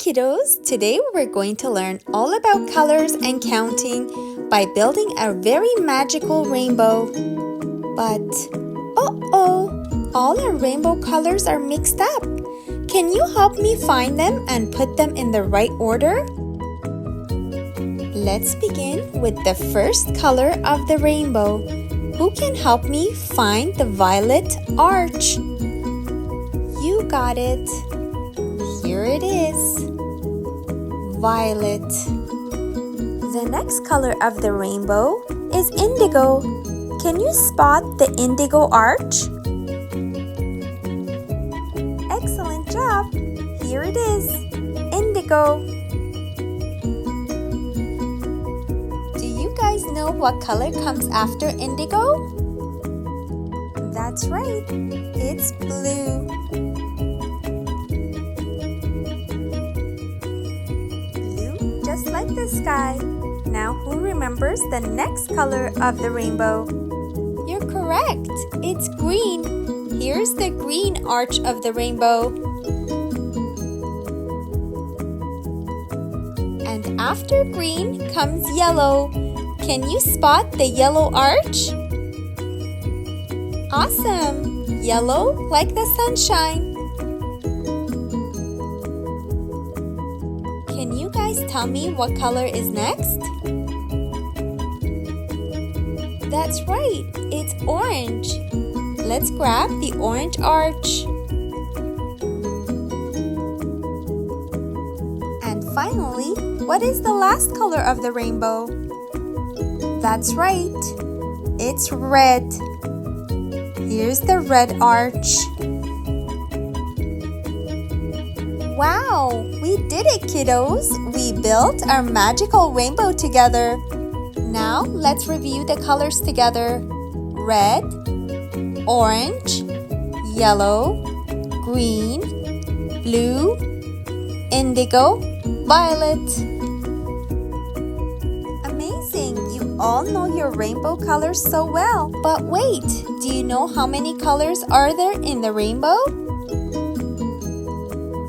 kiddos! Today we're going to learn all about colors and counting by building a very magical rainbow. But, all our rainbow colors are mixed up. Can you help me find them and put them in the right order? Let's begin with the first color of the rainbow. Who can help me find the violet arch? You got it. Here it is. Violet. The next color of the rainbow is indigo. Can you spot the indigo arch? Excellent job. Here it is. Indigo. Do you guys know what color comes after indigo? That's right. It's blue. Just like the sky. Now who remembers the next color of the rainbow? You're correct. It's green. Here's the green arch of the rainbow. And after green comes yellow. Can you spot the yellow arch? Awesome! Yellow like the sunshine. Can you guys tell me what color is next? That's right, it's orange. Let's grab the orange arch. And finally, what is the last color of the rainbow? That's right, it's red. Here's the red arch. Wow, we did it, kiddos! We built our magical rainbow together. Now, let's review the colors together. Red, orange, yellow, green, blue, indigo, violet. Amazing! You all know your rainbow colors so well. But wait, do you know how many colors are there in the rainbow?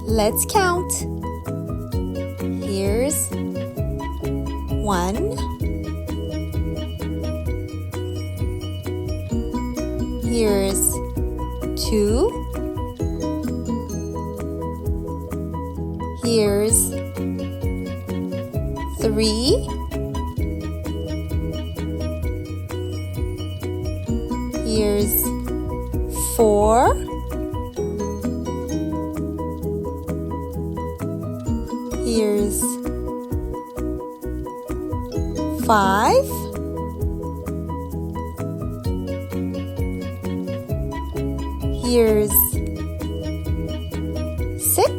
Let's count. Here's 1. Here's 2. Here's 3. Here's 4. Here's 5. Here's 6.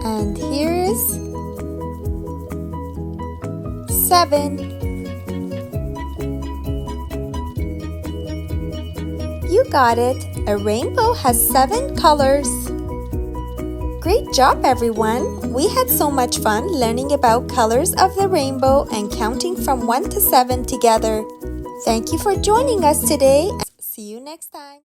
And here's 7. You got it! A rainbow has 7 colors. Great job, everyone! We had so much fun learning about colors of the rainbow and counting from 1 to 7 together. Thank you for joining us today. See you next time.